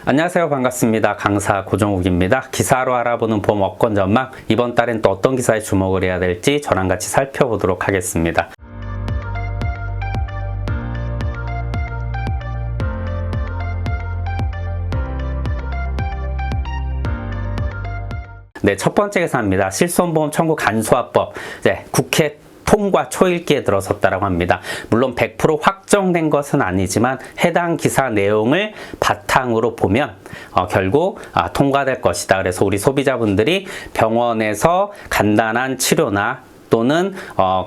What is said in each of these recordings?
안녕하세요. 반갑습니다. 강사 고정욱입니다. 기사로 알아보는 보험 업권 전망, 이번 달엔 또 어떤 기사에 주목을 해야 될지 저랑 같이 살펴보도록 하겠습니다. 네, 첫 번째 기사입니다. 실손보험 청구 간소화법. 국회 통과 초읽기에 들어섰다고 합니다. 물론 100% 확정된 것은 아니지만 해당 기사 내용을 바탕으로 보면 결국 통과될 것이다. 그래서 우리 소비자분들이 병원에서 간단한 치료나 또는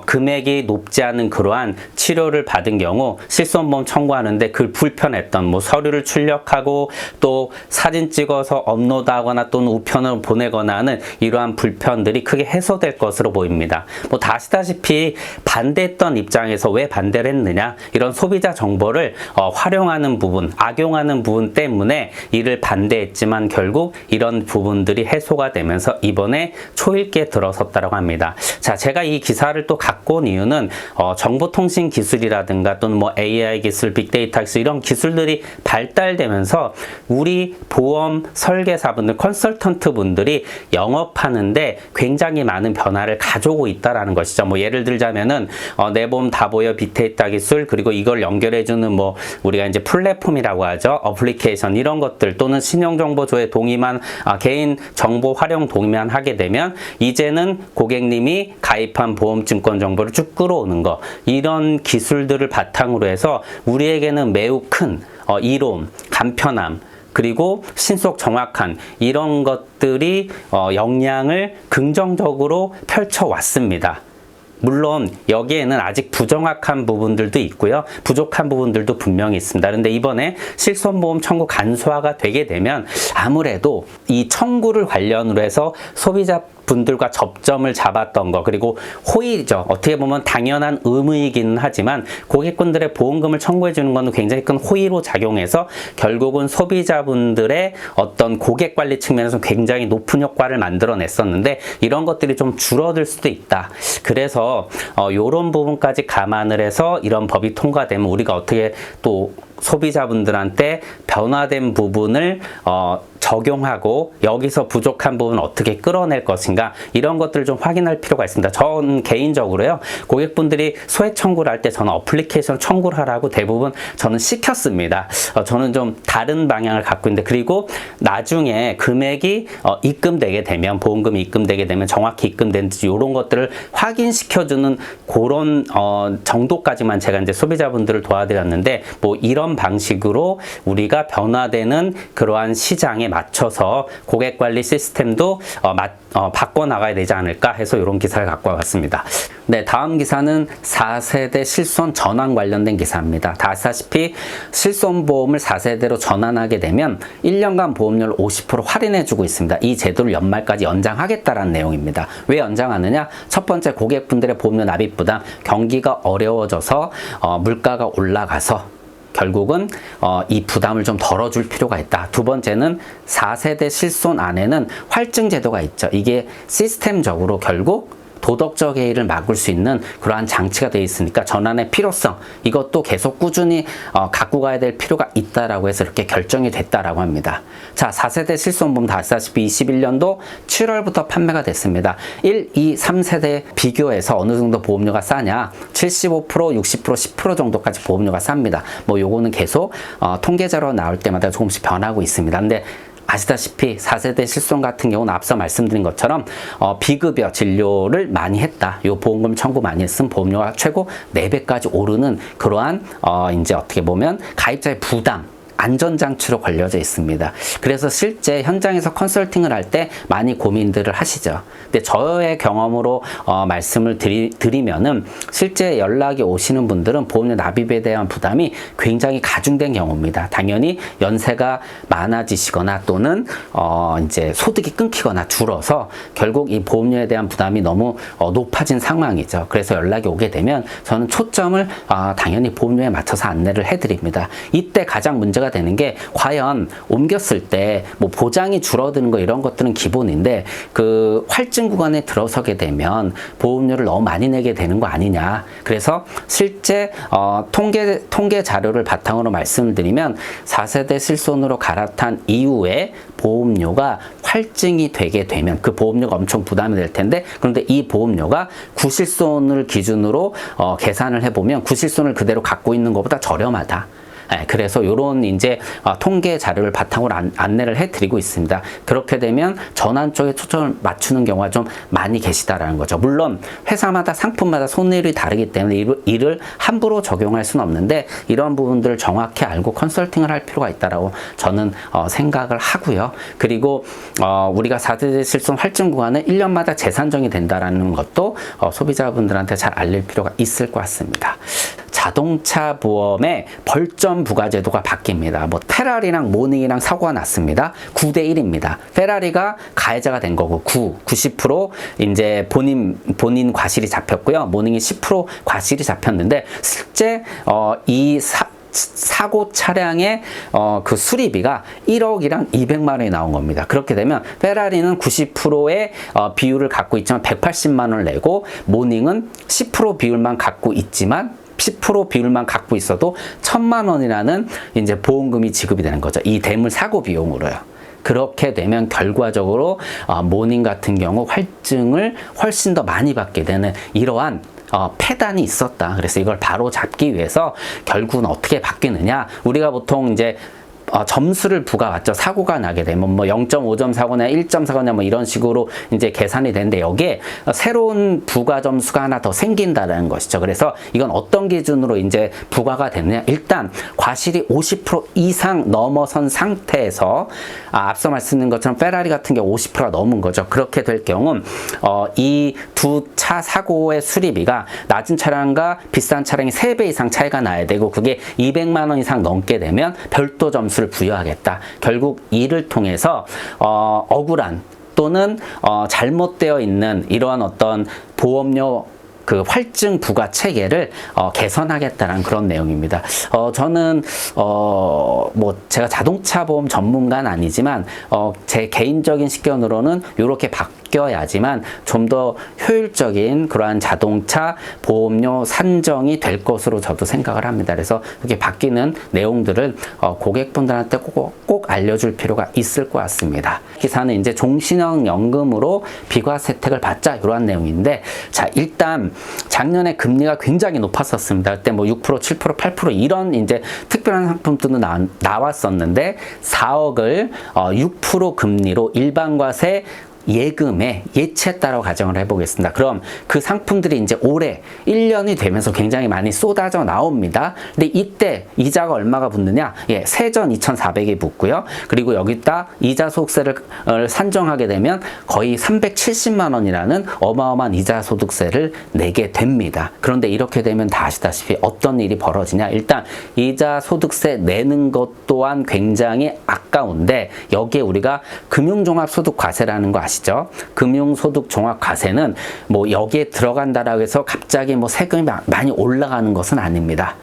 금액이 높지 않은 그러한 치료를 받은 경우 실손보험 청구하는데 그 불편했던 서류를 출력하고 또 사진 찍어서 업로드하거나 또는 우편으로 보내거나 하는 이러한 불편들이 크게 해소될 것으로 보입니다. 다 아시다시피 반대했던 입장에서 왜 반대를 했느냐, 이런 소비자 정보를 활용하는 부분, 악용하는 부분 때문에 이를 반대했지만 결국 이런 부분들이 해소가 되면서 이번에 초읽기에 들어섰다고 합니다. 자, 제가 이 기사를 또 갖고 온 이유는 정보통신 기술이라든가 또는 AI 기술, 빅데이터 기술 이런 기술들이 발달되면서 우리 보험 설계사분들, 컨설턴트 분들이 영업하는데 굉장히 많은 변화를 가져오고 있다라는 것이죠. 예를 들자면은 내 보험 다 보여 빅데이터 기술, 그리고 이걸 연결해주는 우리가 이제 플랫폼이라고 하죠. 어플리케이션 이런 것들, 또는 신용정보 조회 동의만 개인 정보 활용 동의만 하게 되면 이제는 고객님이 가입한 보험증권 정보를 쭉 끌어오는 거, 이런 기술들을 바탕으로 해서 우리에게는 매우 큰 이로움, 간편함, 그리고 신속 정확한 이런 것들이 영향을 긍정적으로 펼쳐왔습니다. 물론 여기에는 아직 부정확한 부분들도 있고요. 부족한 부분들도 분명히 있습니다. 그런데 이번에 실손보험 청구 간소화가 되게 되면 아무래도 이 청구를 관련으로 해서 소비자 분들과 접점을 잡았던 거, 그리고 호의죠. 어떻게 보면 당연한 의무이기는 하지만 고객분들의 보험금을 청구해 주는 것은 굉장히 큰 호의로 작용해서 결국은 소비자분들의 어떤 고객 관리 측면에서 굉장히 높은 효과를 만들어냈었는데 이런 것들이 좀 줄어들 수도 있다. 그래서 이런 부분까지 감안을 해서 이런 법이 통과되면 우리가 어떻게 또 소비자분들한테 변화된 부분을 적용하고 여기서 부족한 부분 어떻게 끌어낼 것인가, 이런 것들을 좀 확인할 필요가 있습니다. 전 개인적으로요, 고객분들이 소액 청구를 할 때 저는 어플리케이션 청구를 하라고 대부분 저는 시켰습니다. 저는 좀 다른 방향을 갖고 있는데, 그리고 나중에 금액이 입금되게 되면, 보험금이 입금되게 되면 정확히 입금된지 이런 것들을 확인시켜주는 그런 정도까지만 제가 이제 소비자분들을 도와드렸는데, 이런 방식으로 우리가 변화되는 그러한 시장에 맞춰서 고객관리 시스템도 바꿔나가야 되지 않을까 해서 이런 기사를 갖고 와봤습니다. 네, 다음 기사는 4세대 실손 전환 관련된 기사입니다. 다 아시다시피 실손보험을 4세대로 전환하게 되면 1년간 보험료를 50% 할인해주고 있습니다. 이 제도를 연말까지 연장하겠다라는 내용입니다. 왜 연장하느냐? 첫 번째, 고객분들의 보험료 납입 부담, 경기가 어려워져서 물가가 올라가서 결국은 이 부담을 좀 덜어줄 필요가 있다. 두 번째는 4세대 실손 안에는 활증 제도가 있죠. 이게 시스템적으로 결국 도덕적 해이를 막을 수 있는 그러한 장치가 되어 있으니까 전환의 필요성, 이것도 계속 꾸준히 갖고 가야 될 필요가 있다라고 해서 이렇게 결정이 됐다라고 합니다. 자, 4세대 실손보험 다 아시다시피 21년도 7월부터 판매가 됐습니다. 1, 2, 3세대 비교해서 어느 정도 보험료가 싸냐? 75%, 60%, 10% 정도까지 보험료가 쌉니다. 요거는 계속 통계자료 나올 때마다 조금씩 변하고 있습니다. 근데 아시다시피 4세대 실손 같은 경우는 앞서 말씀드린 것처럼 비급여 진료를 많이 했다. 요 보험금 청구 많이 했으면 보험료가 최고 4배까지 오르는 그러한 이제 어떻게 보면 가입자의 부담, 안전장치로 걸려져 있습니다. 그래서 실제 현장에서 컨설팅을 할 때 많이 고민들을 하시죠. 근데 저의 경험으로 말씀을 드리면은 실제 연락이 오시는 분들은 보험료 납입에 대한 부담이 굉장히 가중된 경우입니다. 당연히 연세가 많아지시거나 또는 이제 소득이 끊기거나 줄어서 결국 이 보험료에 대한 부담이 너무 높아진 상황이죠. 그래서 연락이 오게 되면 저는 초점을 당연히 보험료에 맞춰서 안내를 해드립니다. 이때 가장 문제가 문제가 되는 게 과연 옮겼을 때 뭐 보장이 줄어드는 거 이런 것들은 기본인데 그 활증 구간에 들어서게 되면 보험료를 너무 많이 내게 되는 거 아니냐. 그래서 실제 통계 자료를 바탕으로 말씀을 드리면 4세대 실손으로 갈아탄 이후에 보험료가 활증이 되게 되면 그 보험료가 엄청 부담이 될 텐데, 그런데 이 보험료가 구실손을 기준으로 계산을 해보면 구실손을 그대로 갖고 있는 것보다 저렴하다. 그래서 이런 이제 통계 자료를 바탕으로 안내를 해드리고 있습니다. 그렇게 되면 전환 쪽에 초점을 맞추는 경우가 좀 많이 계시다라는 거죠. 물론 회사마다 상품마다 손해율이 다르기 때문에 이를 함부로 적용할 수는 없는데 이런 부분들을 정확히 알고 컨설팅을 할 필요가 있다라고 저는 생각을 하고요. 그리고 우리가 4대 실손 활증 구간은 1년마다 재산정이 된다라는 것도 소비자분들한테 잘 알릴 필요가 있을 것 같습니다. 자동차 보험의 벌점 부과 제도가 바뀝니다. 뭐 페라리랑 모닝이랑 사고가 났습니다. 9대 1입니다. 페라리가 가해자가 된 거고 90% 이제 본인 과실이 잡혔고요. 모닝이 10% 과실이 잡혔는데 실제 이 사고 차량의 그 수리비가 1억이랑 200만 원이 나온 겁니다. 그렇게 되면 페라리는 90%의 비율을 갖고 있지만 180만 원을 내고, 모닝은 10% 비율만 갖고 있지만 10% 비율만 갖고 있어도 1,000만 원이라는 이제 보험금이 지급이 되는 거죠. 이 대물 사고 비용으로요. 그렇게 되면 결과적으로 모닝 같은 경우 활증을 훨씬 더 많이 받게 되는 이러한 폐단이 있었다. 그래서 이걸 바로 잡기 위해서 결국은 어떻게 바뀌느냐. 우리가 보통 이제 점수를 부과받죠. 사고가 나게 되면 뭐 0.5점 사고냐 1점 사고냐 뭐 이런 식으로 이제 계산이 되는데, 여기에 새로운 부과 점수가 하나 더 생긴다는 것이죠. 그래서 이건 어떤 기준으로 이제 부과가 되느냐. 일단 과실이 50% 이상 넘어선 상태에서 앞서 말씀드린 것처럼 페라리 같은 경우 50%가 넘은 거죠. 그렇게 될 경우 이 두 차 사고의 수리비가 낮은 차량과 비싼 차량이 3배 이상 차이가 나야 되고, 그게 200만 원 이상 넘게 되면 별도 점수를 부여하겠다. 결국 이를 통해서 억울한 또는 잘못되어 있는 이러한 어떤 보험료 그 활증 부과 체계를 개선하겠다는 그런 내용입니다. 저는 뭐 제가 자동차 보험 전문가는 아니지만 제 개인적인 식견으로는 이렇게 바뀌어야지만 좀 더 효율적인 그러한 자동차 보험료 산정이 될 것으로 저도 생각을 합니다. 그래서 이렇게 바뀌는 내용들을 고객분들한테 꼭 알려줄 필요가 있을 것 같습니다. 기사는 이제 종신형 연금으로 비과세 혜택을 받자, 이러한 내용인데, 자, 일단 작년에 금리가 굉장히 높았었습니다. 그때 뭐 6%, 7%, 8% 이런 이제 특별한 상품들도 나왔었는데 4억을 6% 금리로 일반과세 예금에 예치했다라고 가정을 해보겠습니다. 그럼 그 상품들이 이제 올해 1년이 되면서 굉장히 많이 쏟아져 나옵니다. 근데 이때 이자가 얼마가 붙느냐? 세전 2,400이 붙고요. 그리고 여기다 이자 소득세를 산정하게 되면 거의 370만 원이라는 어마어마한 이자 소득세를 내게 됩니다. 그런데 이렇게 되면 다 아시다시피 어떤 일이 벌어지냐? 일단 이자 소득세 내는 것 또한 굉장히 아까운데, 여기에 우리가 금융종합소득과세라는 거 아시죠? 금융소득종합과세는 뭐 여기에 들어간다라고 해서 갑자기 뭐 세금이 많이 올라가는 것은 아닙니다.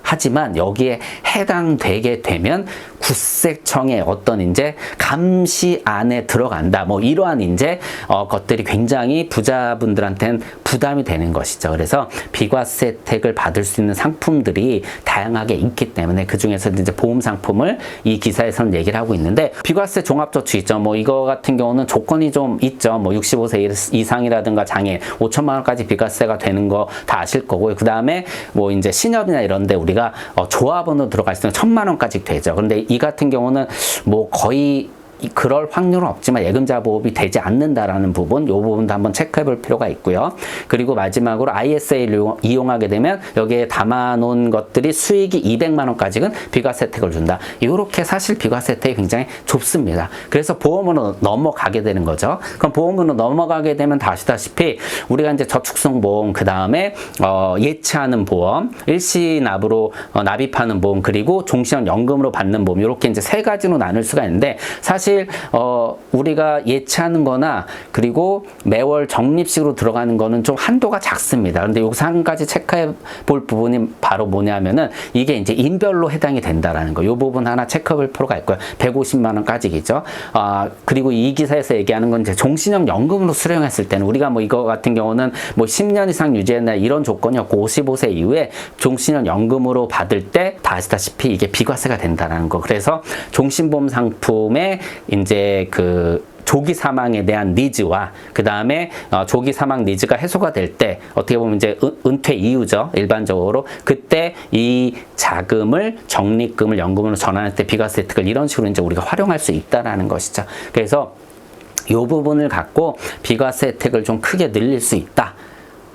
하지만 여기에 해당되게 되면 국세청의 어떤 이제 감시 안에 들어간다. 뭐 이러한 이제 것들이 굉장히 부자분들한테는 부담이 되는 것이죠. 그래서 비과세 혜택을 받을 수 있는 상품들이 다양하게 있기 때문에 그 중에서 이제 보험 상품을 이 기사에서는 얘기를 하고 있는데, 비과세 종합저축 있죠. 뭐 이거 같은 경우는 조건이 좀 있죠. 뭐 65세 이상이라든가 장애 5천만 원까지 비과세가 되는 거 다 아실 거고요. 그 다음에 뭐 이제 신협이나 이런데 우리가 조합원으로 들어갈 수 있는 1,000만 원까지 되죠. 그런데 이 같은 경우는 뭐 거의 그럴 확률은 없지만 예금자 보험이 되지 않는다라는 부분, 이 부분도 한번 체크해 볼 필요가 있고요. 그리고 마지막으로 ISA를 이용하게 되면 여기에 담아놓은 것들이 수익이 200만 원까지는 비과세 혜택을 준다. 이렇게 사실 비과세 혜택이 굉장히 좁습니다. 그래서 보험으로 넘어가게 되는 거죠. 그럼 보험으로 넘어가게 되면 다 아시다시피 우리가 이제 저축성 보험, 그 다음에 예치하는 보험, 일시납으로 납입하는 보험, 그리고 종신형 연금으로 받는 보험, 이렇게 이제 세 가지로 나눌 수가 있는데, 사실 사실 우리가 예치하는 거나 그리고 매월 적립식으로 들어가는 거는 좀 한도가 작습니다. 근데 여기서 한 가지 체크해 볼 부분이 바로 뭐냐면은 이게 이제 인별로 해당이 된다라는 거. 이 부분 하나 체크해 볼 필요가 있고요. 150만 원까지겠죠. 그리고 이 기사에서 얘기하는 건 이제 종신형 연금으로 수령했을 때는 우리가 뭐 이거 같은 경우는 뭐 10년 이상 유지했나 이런 조건이었고 55세 이후에 종신형 연금으로 받을 때 다 아시다시피 이게 비과세가 된다라는 거. 그래서 종신보험 상품의 이제 그 조기 사망에 대한 니즈와 그 다음에 조기 사망 니즈가 해소가 될 때 어떻게 보면 이제 은퇴 이후죠. 일반적으로 그때 이 자금을 적립금을 연금으로 전환할 때 비과세 혜택을 이런 식으로 이제 우리가 활용할 수 있다라는 것이죠. 그래서 이 부분을 갖고 비과세 혜택을 좀 크게 늘릴 수 있다.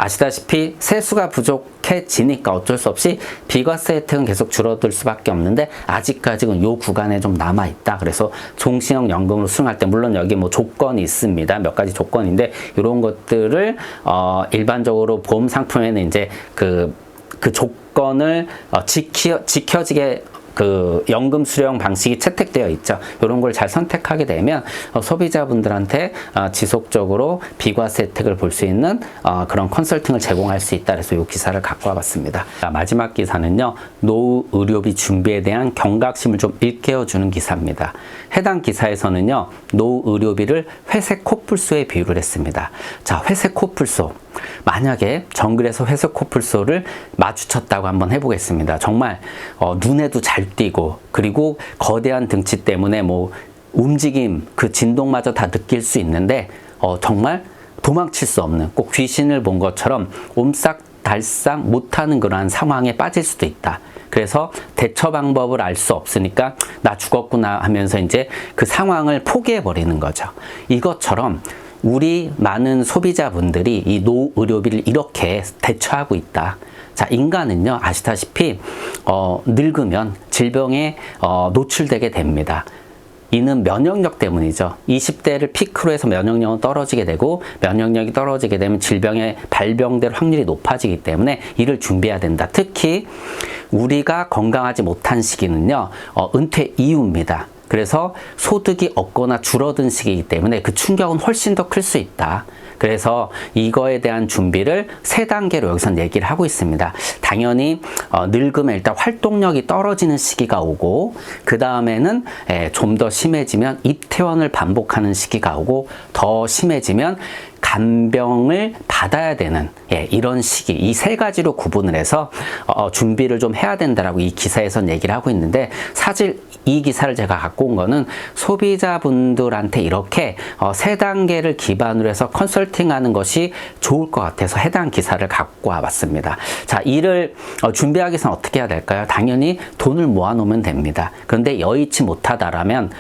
아시다시피 세수가 부족해지니까 어쩔 수 없이 비과세 혜택은 계속 줄어들 수밖에 없는데 아직까지는 요 구간에 좀 남아있다. 그래서 종신형 연금으로 수령할 때 물론 여기 뭐 조건이 있습니다. 몇 가지 조건인데 이런 것들을 일반적으로 보험 상품에는 이제 그 조건을 지켜지게 그 연금 수령 방식이 채택되어 있죠. 이런 걸 잘 선택하게 되면 소비자분들한테 지속적으로 비과세 혜택을 볼 수 있는 그런 컨설팅을 제공할 수 있다. 그래서 이 기사를 갖고 와봤습니다. 마지막 기사는요. 노후 의료비 준비에 대한 경각심을 좀 일깨워주는 기사입니다. 해당 기사에서는요. 노후 의료비를 회색 코뿔소에 비유를 했습니다. 자, 회색 코뿔소. 만약에 정글에서 회색 코뿔소를 마주쳤다고 한번 해보겠습니다. 정말 눈에도 잘 띄고 그리고 거대한 등치 때문에 뭐 움직임, 그 진동마저 다 느낄 수 있는데 정말 도망칠 수 없는 꼭 귀신을 본 것처럼 옴싹달싹 못하는 그러한 상황에 빠질 수도 있다. 그래서 대처 방법을 알 수 없으니까 나 죽었구나 하면서 이제 그 상황을 포기해 버리는 거죠. 이것처럼 우리 많은 소비자분들이 이 노후 의료비를 이렇게 대처하고 있다. 자, 인간은요, 아시다시피 늙으면 질병에 노출되게 됩니다. 이는 면역력 때문이죠. 20대를 피크로 해서 면역력은 떨어지게 되고 면역력이 떨어지게 되면 질병에 발병될 확률이 높아지기 때문에 이를 준비해야 된다. 특히 우리가 건강하지 못한 시기는요, 은퇴 이후입니다. 그래서 소득이 없거나 줄어든 시기이기 때문에 그 충격은 훨씬 더 클 수 있다. 그래서 이거에 대한 준비를 3단계로 여기서 얘기를 하고 있습니다. 당연히 늙으면 일단 활동력이 떨어지는 시기가 오고 그 다음에는 좀 더 심해지면 입퇴원을 반복하는 시기가 오고 더 심해지면 간병을 받아야 되는 이런 시기, 이 3가지로 구분을 해서 준비를 좀 해야 된다라고 이 기사에선 얘기를 하고 있는데 사실 이 기사를 제가 갖고 온 거는 소비자분들한테 이렇게 3단계를 기반으로 해서 컨설팅하는 것이 좋을 것 같아서 해당 기사를 갖고 와봤습니다. 자, 이를 준비하기 위해서는 어떻게 해야 될까요? 당연히 돈을 모아놓으면 됩니다. 그런데 여의치 못하다라면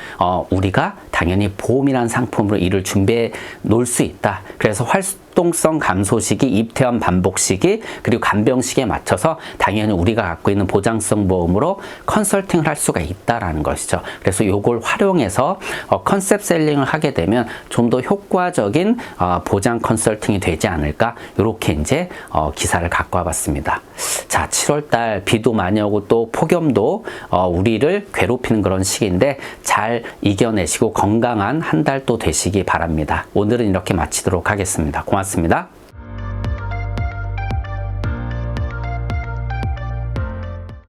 우리가 당연히 보험이라는 상품으로 이를 준비해 놓을 수 있다. 그래서 활동성 감소 시기, 입퇴원 반복 시기, 그리고 간병 시기에 맞춰서 당연히 우리가 갖고 있는 보장성 보험으로 컨설팅을 할 수가 있다라는 것이죠. 그래서 이걸 활용해서 컨셉 셀링을 하게 되면 좀 더 효과적인 보장 컨설팅이 되지 않을까? 이렇게 이제 기사를 갖고 와봤습니다. 자, 7월달 비도 많이 오고 또 폭염도 우리를 괴롭히는 그런 시기인데 잘 이겨내시고 건강한 한 달 또 되시기 바랍니다. 오늘은 이렇게 마치도록 하겠습니다. 고맙습니다.